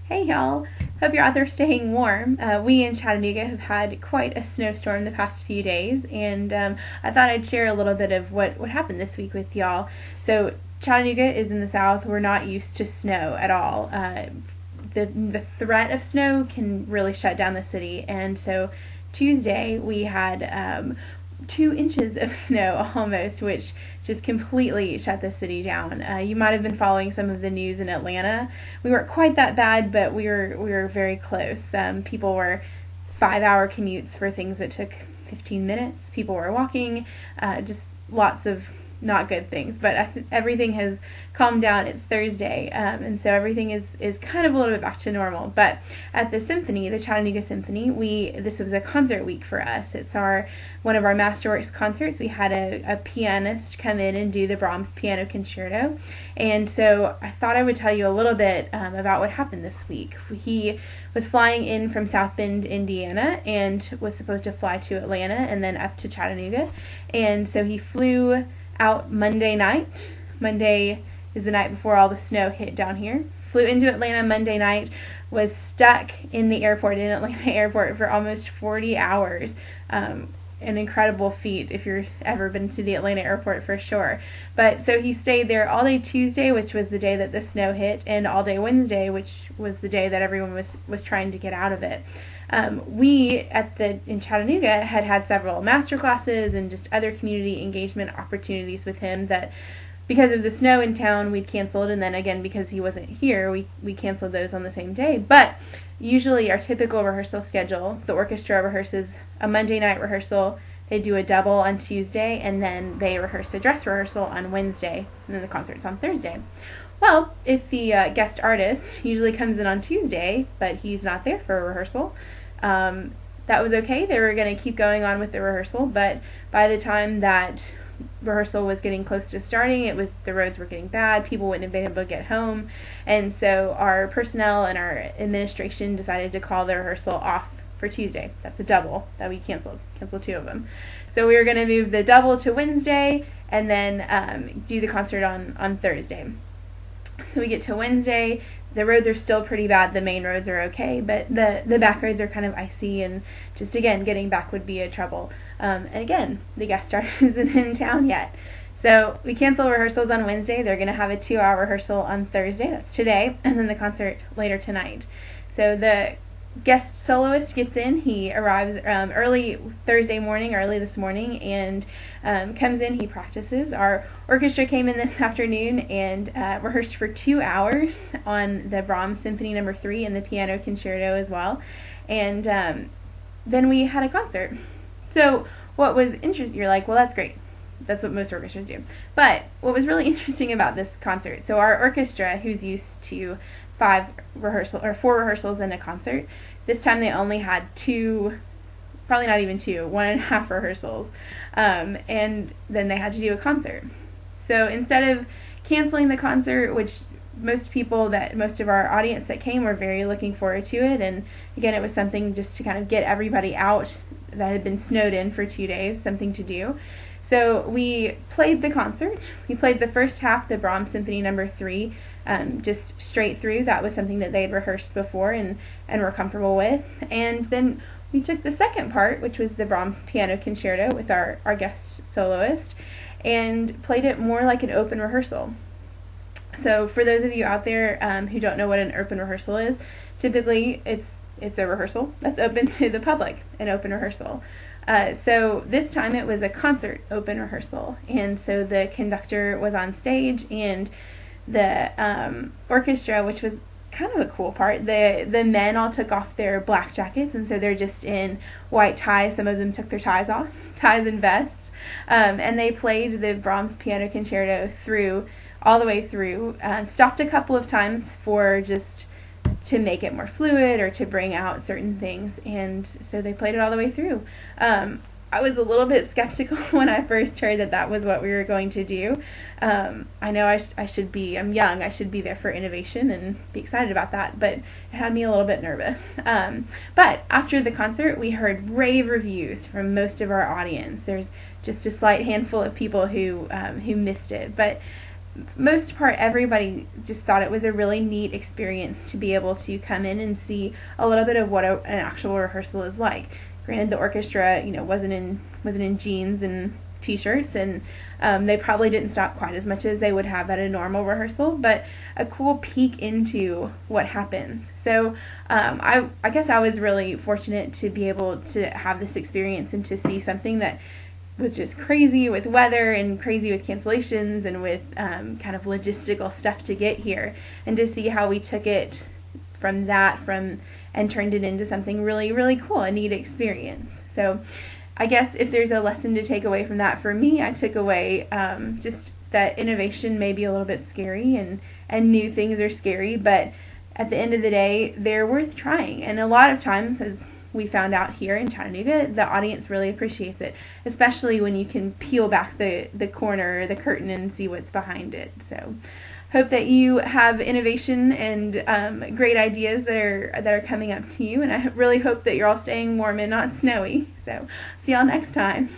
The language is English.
Hey y'all! Hope you're out there staying warm. We in Chattanooga have had quite a snowstorm the past few days, and I thought I'd share a little bit of what happened this week with y'all. So Chattanooga is in the south. We're not used to snow at all. The threat of snow can really shut down the city, and so Tuesday we had 2 inches of snow almost, which just completely shut the city down. You might have been following some of the news in Atlanta. We weren't quite that bad, but we were very close. People were 5-hour commutes for things that took 15 minutes. People were walking, just lots of not good things. But everything has calmed down. It's Thursday, and so everything is kind of a little bit back to normal. But at the symphony, the Chattanooga Symphony, this was a concert week for us. It's one of our Masterworks concerts. We had a pianist come in and do the Brahms Piano Concerto, and so I thought I would tell you a little bit about what happened this week. He was flying in from South Bend, Indiana, and was supposed to fly to Atlanta and then up to Chattanooga, and so he flew out Monday night. Monday is the night before all the snow hit down here. Flew into Atlanta Monday night, was stuck in the airport, in Atlanta airport, for almost 40 hours. An incredible feat if you've ever been to the Atlanta airport, for sure. But so he stayed there all day Tuesday, which was the day that the snow hit, and all day Wednesday, which was the day that everyone was trying to get out of it. We in Chattanooga had several master classes and just other community engagement opportunities with him that, because of the snow in town, we'd canceled, and then again because he wasn't here, we canceled those on the same day. But usually our typical rehearsal schedule, the orchestra rehearses a Monday night rehearsal, they do a double on Tuesday, and then they rehearse a dress rehearsal on Wednesday, and then the concert's on Thursday. Well, if the guest artist usually comes in on Tuesday, but he's not there for a rehearsal, that was okay. They were going to keep going on with the rehearsal, but by the time that rehearsal was getting close to starting, the roads were getting bad, people wouldn't have been able to get home, and so our personnel and our administration decided to call the rehearsal off for Tuesday. That's a double that we canceled 2 of them. So we were going to move the double to Wednesday and then do the concert on Thursday. So we get to Wednesday, the roads are still pretty bad, the main roads are okay, but the back roads are kind of icy, and just again, getting back would be a trouble. And again, the guest star isn't in town yet. So we cancel rehearsals on Wednesday. They're going to have a 2-hour rehearsal on Thursday, that's today, and then the concert later tonight. So the guest soloist gets in. He arrives early Thursday morning, early this morning, and comes in. He practices. Our orchestra came in this afternoon and rehearsed for 2 hours on the Brahms Symphony No. 3 and the Piano Concerto as well. And then we had a concert. So what was interesting, you're like, well, that's great. That's what most orchestras do. But what was really interesting about this concert, so our orchestra, who's used to 4 rehearsals in a concert, this time they only had 2, probably not even 2, 1.5 rehearsals, and then they had to do a concert. So instead of canceling the concert, which most of our audience that came were very looking forward to it, and again, it was something just to kind of get everybody out that had been snowed in for 2 days, something to do. So we played the concert. We played the first half, the Brahms Symphony No. 3, just straight through. That was something that they had rehearsed before and were comfortable with. And then we took the second part, which was the Brahms Piano Concerto with our guest soloist, and played it more like an open rehearsal. So for those of you out there who don't know what an open rehearsal is, typically it's a rehearsal that's open to the public, an open rehearsal. So this time it was a concert open rehearsal, and so the conductor was on stage, and the orchestra, which was kind of a cool part, the men all took off their black jackets, and so they're just in white ties. Some of them took their ties off, ties and vests, and they played the Brahms Piano Concerto all the way through, stopped a couple of times for just to make it more fluid or to bring out certain things, and so they played it all the way through. I was a little bit skeptical when I first heard that was what we were going to do. I know I'm young, I should be there for innovation and be excited about that, but it had me a little bit nervous. But after the concert, we heard rave reviews from most of our audience. There's just a slight handful of people who missed it, but most part, everybody just thought it was a really neat experience to be able to come in and see a little bit of what an actual rehearsal is like. Granted, the orchestra, wasn't in jeans and t-shirts, and they probably didn't stop quite as much as they would have at a normal rehearsal, but a cool peek into what happens. So I guess I was really fortunate to be able to have this experience and to see something that was just crazy with weather and crazy with cancellations and with kind of logistical stuff to get here, and to see how we took it from and turned it into something really, really cool, a neat experience. So I guess if there's a lesson to take away from that, for me, I took away just that innovation may be a little bit scary, and new things are scary, but at the end of the day, they're worth trying. And a lot of times, as we found out here in Chattanooga, the audience really appreciates it, especially when you can peel back the corner or the curtain and see what's behind it. So hope that you have innovation and great ideas that are coming up to you, and I really hope that you're all staying warm and not snowy. So see y'all next time.